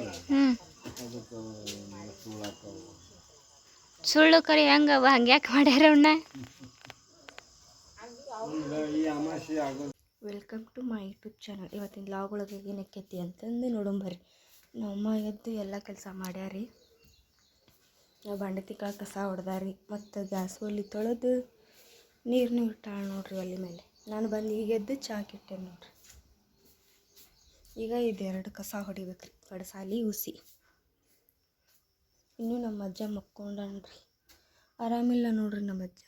ಹ್ಞೂ ಸುಳ್ಳು ಕರಿ ಹೆಂಗವ ಹಂಗೆ ಯಾಕೆ ಮಾಡ್ಯಾರ ಅವನ್ನ. Welcome to my YouTube channel. ಇವತ್ತಿನ ಲಾಗ್ ಒಳಗೆ ಏನಕ್ಕೈತಿ ಅಂತಂದು ನೋಡೋಂಬರ್ರಿ. ನಮ್ಮಮ್ಮ ಎದ್ದು ಎಲ್ಲ ಕೆಲಸ ಮಾಡ್ಯಾರಿ. ಬಾಂಡೆ ತಿಕ್ಕ ಕಸ ಹೊಡೆದಾರಿ, ಮತ್ತು ಗ್ಯಾಸ್ ಒಲೆ ತೊಳೆದು ನೀರು ಇಟ್ಟಾಳ ನೋಡ್ರಿ ಒಲೆ ಮೇಲೆ. ನಾನು ಬಂದು ಈಗ ಎದ್ದು ಚಾಕಿಟ್ಟೆ ನೋಡ್ರಿ. ಈಗ ಇದೆರಡು ಕಸ ಹೊಡಿಬೇಕ್ರಿ, ಕಡಸಾಲಿ ಉಸಿ. ಇನ್ನೂ ನಮ್ಮ ಅಜ್ಜ ಮಕ್ಕೊಂಡನ್ರಿ, ಆರಾಮಿಲ್ಲ ನೋಡ್ರಿ ನಮ್ಮ ಅಜ್ಜ.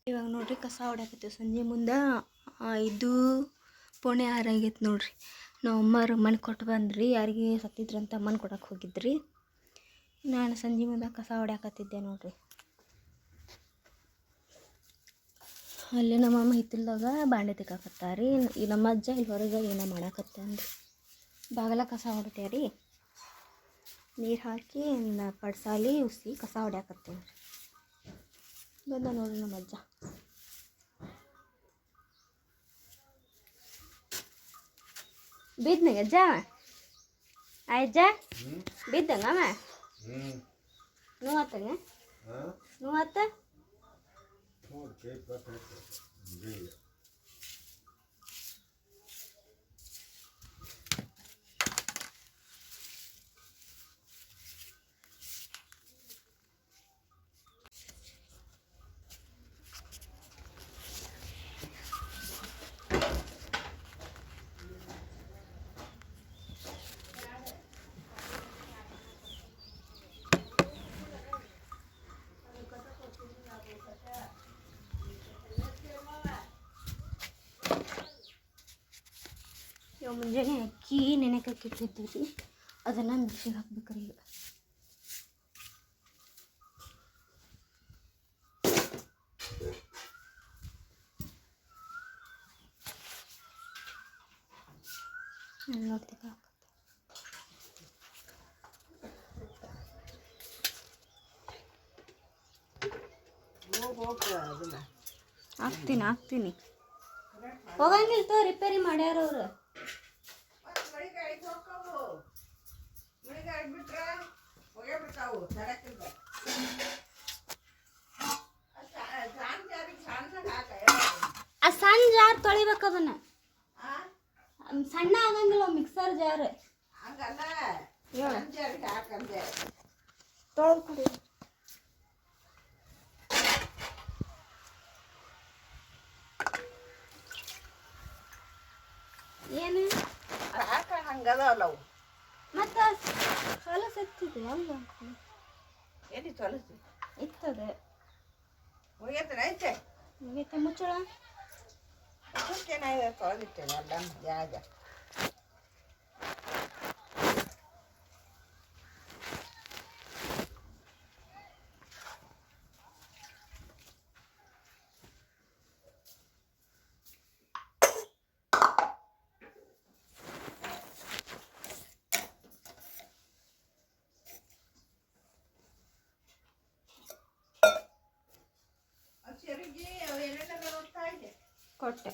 ಇವಾಗ ನೋಡ್ರಿ ಕಸ ಹೊಡ್ಯಾಕತ್ತೀವಿ. ಸಂಜೆ ಮುಂದೆ 5:45 ಆಗೈತೆ ನೋಡ್ರಿ. ನಾವು ಅಮ್ಮರು ಮನೆ ಕೊಟ್ಟು ಬಂದ್ರಿ, ಯಾರಿಗೆ ಸತ್ತಿದ್ರಂತ ಮನೆ ಕೊಡಕ್ಕೆ ಹೋಗಿದ್ರಿ. ನಾನು ಸಂಜೆ ಮುಂದೆ ಕಸ ಹೊಡ್ಯಾಕತ್ತಿದ್ದೆ ನೋಡ್ರಿ. ಅಲ್ಲಿ ನಮ್ಮಮ್ಮ ಹಿತ್ತಲ್ದಾಗ ಬಾಂಡೆ ತಿಕ್ಕಾಕತ್ತಾರಿ. ಈ ನಮ್ಮ ಅಜ್ಜ ಇಲ್ಲಿ ಹೊರಗೆ ಏನೋ ಮಾಡಾಕತ್ತಾನ್ರಿ. ಬಾಗಲ ಕಸ ಹೊಡಿತೇರಿ, ನೀರು ಹಾಕಿ ಪಡ್ಸಾಲಿ ಉಸಿ ಕಸ ಹೊಡ್ಯಾಕತ್ತೇನೆ ರೀ. ಬಂದ ನೋಡ್ರಿ ನಮ್ಮ ಅಜ್ಜ. ಬಿದ್ದಂಗ ಅಜ್ಜ, ಅಜ್ಜ ಬಿದ್ದಂಗಮ್ಮ ನೋವಾತಂಗ ನೋವಾತ. ಇವಾಗ ಮುಂಜಾನೆ ಅಕ್ಕಿ ನೆನೆಕಕ್ಕೆ ಇಟ್ಟಿರ್ತೀವಿ, ಅದನ್ನು ಮಿಕ್ಸಿಗೆ ಹಾಕ್ಬೇಕ್ರಿ. ಈಗ ನೋಡ್ತಿಕ ಹಾಕ್ತೀನಿ ಹೋಗಂಗಿಲ್ಲ ತೋ, ರಿಪೇರಿ ಮಾಡ್ಯಾರವ್ರು. ಆ ಸಣ್ಣ ಜಾರ್ ತೊಳಿಬೇಕು, ಅದನ್ನ ಸಣ್ಣ ಆಗಂಗಿಲ್ಲ ಮಿಕ್ಸರ್ ಜಾರ್ ತೊಳೆದು ಕೊಡಿ. ಏನು ಹಂಗದಲ್ಲವು ಮತ್ತೆ ಹೊಲಸ ಎತ್ತಿದೆ ಅಲ್ಲ, ಎಲ್ಲಿ ತೊಲಸಿ ಇರ್ತದೆ. ಐತೆ ಮುಗೀತೆ ಮುಚ್ಚಳ ತೊಳೆದಿಟ್ಟೇನೆ ಅಲ್ಲ ಜಾಗ. ಕೊಟ್ಟೆ.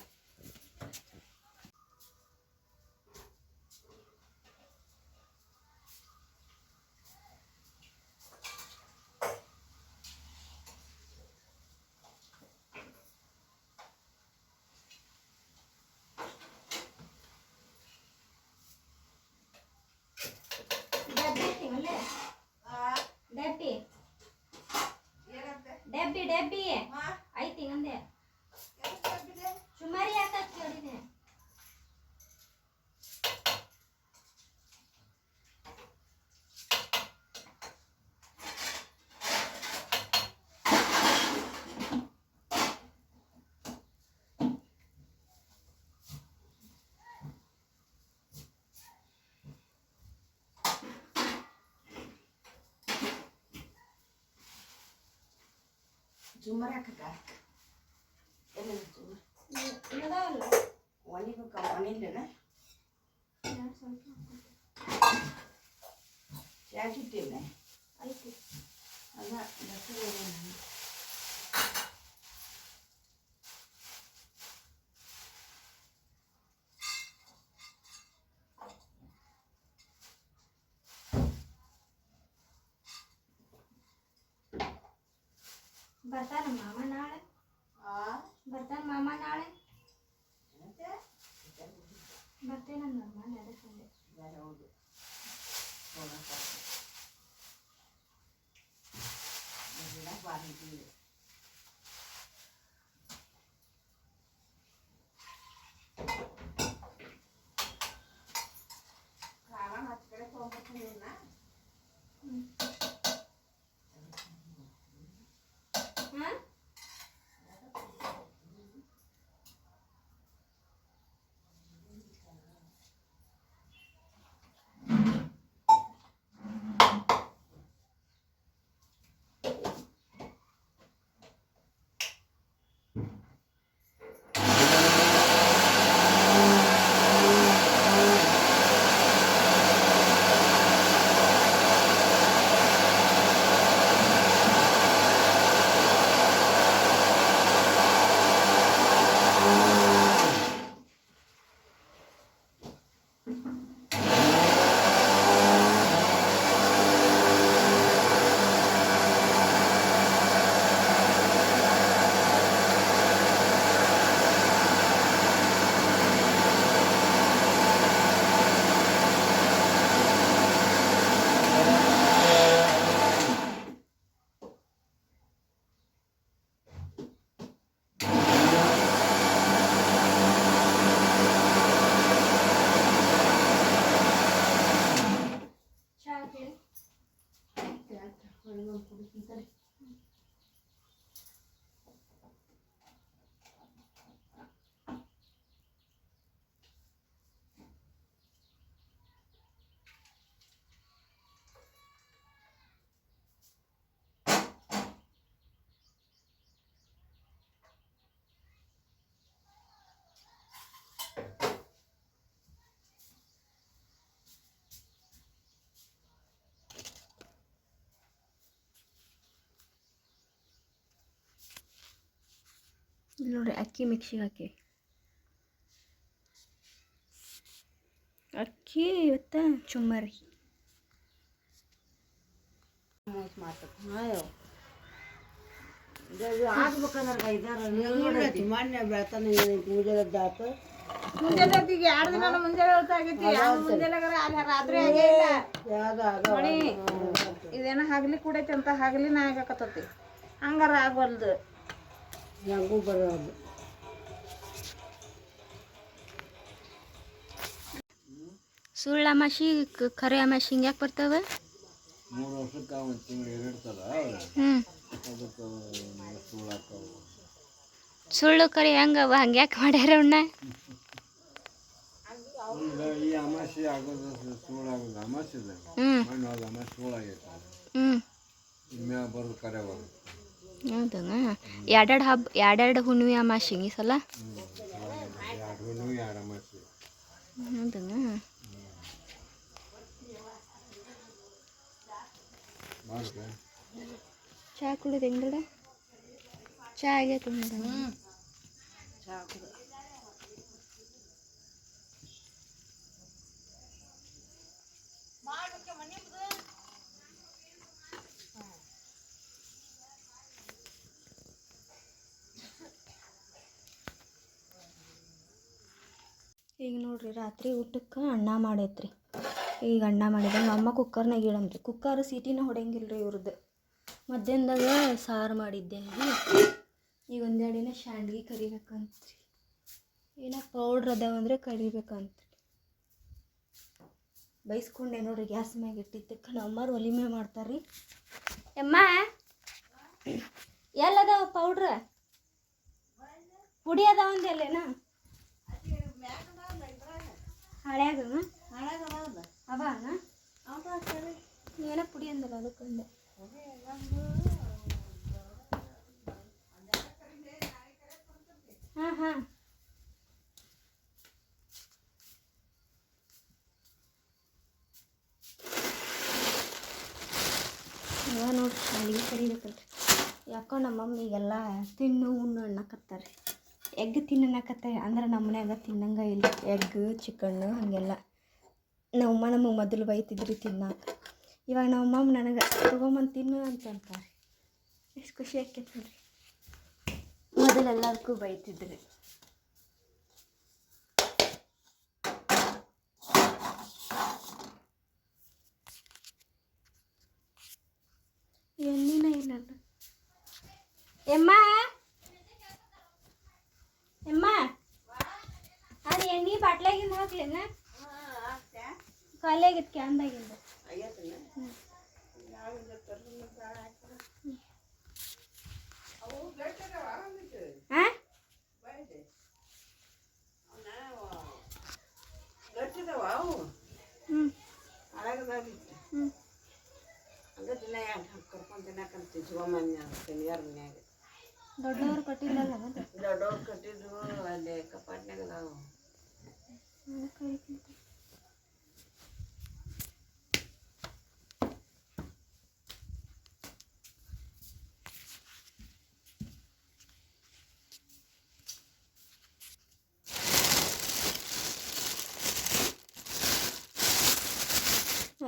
ಡಬ್ಬಿ ಐತಿ ಅಂದೆ. ಸುಮಾರಿ ಯಾಕಂತ ಕೇಳಿದೆ. ಜುಮ್ಮರ್ ಹಾಕಕ್ಕ ಒಣಿಬೇಕು ಒಣಿಲ್ಲೇನ ಯಾಕಿಟ್ಟೇನೆ ಐತಿ ಅಲ್ಲ ಬರ್ತಾನ ಮಾಮ ನಾಳೆ ಆ ಬರ್ತಾನ ಮಾಮ ನಾಳೆ ಮತ್ತೆ ಬರ್ತೇನಂದ ಮಾಮ ಅದಕ್ಕಂದೆ ಬೇರೆ ಹೌದು ಬಾರಿದ್ದೀವಿ ಕಾರಣ ಹತ್ತು ಕಡೆ ತೊಗೊಂಡ್ಬರ್ತೀನಿ ಇವ್ರನ್ನ ಹಾಂ ಇಲ್ಲಿ ನೋಡ್ರಿ ಅಕ್ಕಿ ಮಿಕ್ಸಿಗೆ ಹಾಕಿ ಅಕ್ಕಿ ಇವತ್ತು ಚುಮ್ಮರಿ ಆಗ್ಬೇಕಂದ್ರೆ ಐದಾರು ಮಾನ್ಯ ಬೆಳ್ತಾನೆ ಮುಂಜಾನೆದ್ದಾತು ಮುಂಜಾನೆತ್ತಿಗೆ 2 ದಿನ ಮುಂಜಾನೆ ಹೊತ್ತಾಗೈತಿ ಮುಂಜಾನೆ ಅಲ್ಲಿ ರಾತ್ರಿ ಆಗೇ ಇಲ್ಲ ನೋಡಿ ಇದೇನ ಹಗಲಿ ಕೂಡೈತಿ ಅಂತ ಹಗಲಿನ ಆಗಕತ್ತತಿ ಹಂಗಾರ ಆಗವಲ್ದು ಹೆಂಗೂ ಬರೋದು ಸುಳ್ಳು ಅಮಾಸಿ ಖರೆ ಅಮಾಸಿ ಹಿಂಗ್ಯಾಕೆ ಬರ್ತಾವೆ 3 ವರ್ಷಕ್ಕೆ ಒಂದು ತಿಂಗಳು ಇರ್ತಾರ ಹ್ಞೂ ಅದಕ್ಕೆ ಸುಳ್ಳು ಹಾಕವು ಸುಳ್ಳು ಕರೆ ಹೆಂಗವ ಹಂಗ್ಯಾಕೆ ಮಾಡ್ಯಾರ ಅವನ್ನ ಈಗ ಈ ಅಮಾಸೆ ಆಗೋದು ಸುಳ್ಳು ಆಗೋದು ಅಮಾಸೆ ಹ್ಞೂ ಮಣ್ಣು ಹೋದ ಅಮಾಸೆ ಸುಳ್ಳು ಆಗೈತೆ ಹ್ಞೂ ಇನ್ಮ್ಯಾಗ ಬರೋದು ಕರೆ ಬರೋದು ಹೌದನ ಎರಡೆರಡು ಹುಣ್ಣಿಮೆ ಅಮಾಸಿ ಈ ಸಲ 2 ಹುಣ್ಣಿಮೆ 2 ಅಮಾಸೆ ಹೌದನ ಮಾಡ್ದೆ ಚಹಾ ಕುಡಿದು ಹೆಂಗಡ ಚಹಾ ಆಗೈತೆ ಮೇಡಮ್ ಈಗ ನೋಡ್ರಿ ರಾತ್ರಿ ಊಟಕ್ಕೆ ಅನ್ನ ಮಾಡೈತ್ರಿ ಈಗ ಅನ್ನ ಮಾಡಿದೆ ನಮ್ಮ ಕುಕ್ಕರ್ನಾಗ ಇಡಂದ್ರಿ ಕುಕ್ಕರ್ ಸೀಟಿನ ಹೊಡೆಯಂಗಿಲ್ಲ ರೀ ಇವ್ರದ್ದು ಮಧ್ಯಾಹ್ನದಾಗ ಸಾರು ಮಾಡಿದ್ದೆ ಈಗ ಒಂದೆರಡು ದಿನ ಶಾಂಡ್ಗಿ ಕರಿಬೇಕಂತ್ರಿ ಏನೋ ಪೌಡ್ರ್ ಅದಾವಂದ್ರೆ ಕರಿಬೇಕಂತ್ರಿ ಬೈಸ್ಕೊಂಡೆ ನೋಡ್ರಿ ಗ್ಯಾಸ್ ಮ್ಯಾಗ ಇಟ್ಟಿದ್ದಕ್ಕೆ ನಮ್ಮವ್ರು ಒಲಿ ಮ್ಯಾಗ ಮಾಡ್ತಾರೆ ರೀ ಎಮ್ಮ ಎಲ್ಲದಾವ ಪೌಡ್ರ ಪುಡಿ ಅದಾವಂದೆಲ್ಲೇನಾ ಹಳ್ಯಾಗ ಅವಾನ ಏನೋ ಪುಡಿ ಅಂದಲ್ಲ ಅದಕ್ಕಂದೆ ಹಾಂ ಹಾಂ ಇವಾಗ ನೋಡ್ರಿ ಶಾಲಿಗೆ ಕರಿಬೇಕಲ್ರಿ ಯಾಕೋ ನಮ್ಮ ಮಮ್ಮಿಗೆಲ್ಲ ತಿನ್ನು ಉಣ್ಣು ಅನ್ನಕತ್ತಾರೆ ಎಗ್ ತಿನ್ನಕತ್ತ ಅಂದ್ರೆ ನಮ್ಮ ಮನ್ಯಾಗ ತಿನ್ನಂಗೆ ಇಲ್ಲ ಎಗ್ ಚಿಕನ್ನು ಹಾಗೆಲ್ಲ ನಮ್ಮಮ್ಮ ನಮಗೆ ಮೊದಲು ಬೈತಿದ್ರಿ ತಿನ್ನಾಕ ಇವಾಗ ನಮ್ಮಮ್ಮ ನನಗೆ ತೊಗೊಂಬಂದು ತಿನ್ನು ಅಂತ ಅಂತಾರೆ ಎಷ್ಟು ಖುಷಿ ಆಕೈತೆ ನೋಡ್ರಿ ಮೊದಲೆಲ್ಲದಕ್ಕೂ ಬೈತಿದ್ರಿ. ಎಣ್ಣಿನ ಇಲ್ಲಲ್ಲ ಎಮ್ಮ ಎಮ್ಮ ಅದು ಎಣ್ಣೆ ಬಾಟ್ಲಾಗಿಂದ ಹಾಕ್ಲೇನ ಖಾಲಿ ಆಗಿತ್ತು ಕ್ಯಾನ್ದಾಗಿಂದ. ಹಾಂ ಹ್ಞೂ ದೊಡ್ಡವ್ರು ಕೊಟ್ಟಿಲ್ಲಲ್ಲ ಮತ್ತೆ ದೊಡ್ಡವ್ರು ಕಟ್ಟಿದ್ರು ಅಲ್ಲಿ ಕಪಾಟ್ನಾಗ ಅದಾವು.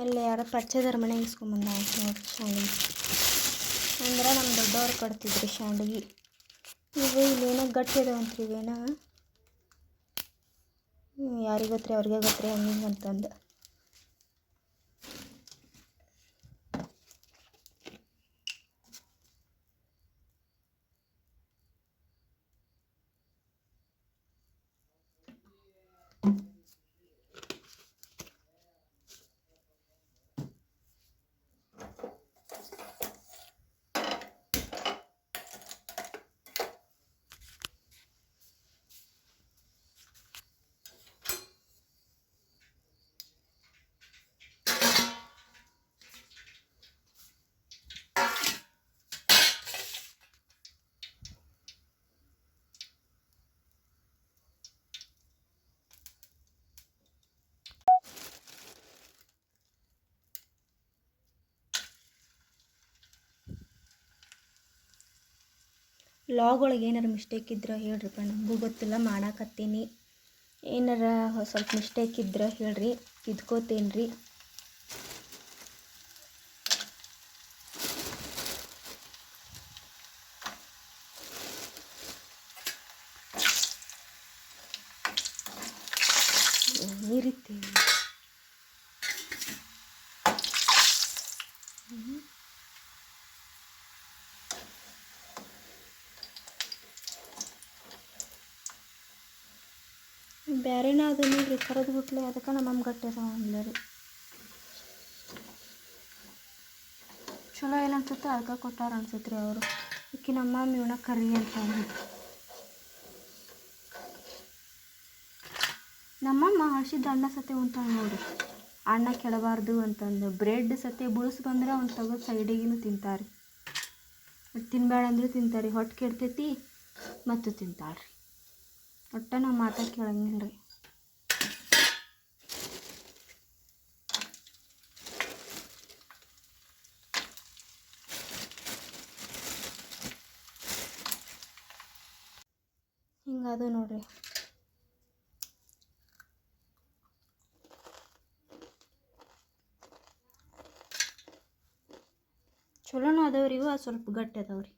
ಅಲ್ಲಿ ಯಾರೋ ಪರಿಚಯದವ್ರ ಮನೆಗೆ ಇಸ್ಕೊಂಬಂದ ನೋಡಿ ಶಾಂಡ್ಗಿ. ಅಂದ್ರೆ ನಮ್ಮ ದೊಡ್ಡವ್ರು ಕಟ್ತಿದ್ರಿ ಶಾಂಡ್ಗಿ. ಇವು ಇಲ್ಲೇನೋ ಗಟ್ಟಿ ಅದಾವಂತ್ರಿ ಇವೇನೋ ಯಾರಿಗೆ ಗೊತ್ತ್ರಿ ಅವ್ರಿಗೆ ಗೊತ್ತ್ರಿ ಹಂಗೆ ಅಂತಂದು. ಲಾಗ್ ಒಳಗೆ ಏನಾರು ಮಿಸ್ಟೇಕ್ ಇದ್ರೆ ಹೇಳ್ರಿಪ್ಪ, ನಮಗೂ ಗೊತ್ತಿಲ್ಲ ಮಾಡಾಕತ್ತೀನಿ. ಏನಾರ ಸ್ವಲ್ಪ ಮಿಸ್ಟೇಕ್ ಇದ್ರೆ ಹೇಳ್ರಿ, ತಿದ್ಕೋತೇನೆ ರೀ. ನೀರಿತ್ತಿ ಬೇರೆನೇ ಅದು ನೋಡ್ರಿ ಕರೆದು ಬಿಟ್ಲೆ, ಅದಕ್ಕೆ ನಮ್ಮ ಗಟ್ಟಿ ಅದಾವ ಅಂದ್ಲ ರೀ. ಚಲೋ ಇಲ್ಲ ಅನ್ಸುತ್ತೆ, ಅದಕ್ಕೆ ಕೊಟ್ಟಾರ ಅನ್ಸುತ್ತೆ ರೀ ಅವರು. ಈಕಿ ನಮ್ಮ ಇವನ ಕರಿ ಅಂತ ಅಂದ್ರು. ನಮ್ಮಮ್ಮ ಹಸಿದ ಅನ್ನ ಸತೆ ಉಂತಾಳೆ ನೋಡ್ರಿ, ಅನ್ನ ಕೆಡಬಾರ್ದು ಅಂತಂದು. ಬ್ರೆಡ್ ಸತೆ ಬುಳಿಸ್ ಬಂದ್ರೆ ಅವ್ನು ತೆಗೆದು ಸೈಡಿಗೂ ತಿಂತಾರೆ. ತಿನ್ಬೇಡ ಅಂದರೂ ತಿಂತಾರೆ. ಹೊಟ್ಟೆ ಕೆಡ್ತೈತಿ ಮತ್ತು ತಿಂತಾಳ್ರಿ. ಒಟ್ಟು ನಾವು ಮಾತಾ ಕೇಳಂಗಿಲ್ಲ ರೀ. ಹಿಂಗದು ನೋಡ್ರಿ. ಚಲೋನೂ ಅದಾವ್ರಿ ಇವು, ಸ್ವಲ್ಪ ಗಟ್ಟಿ ಅದಾವ್ರಿ.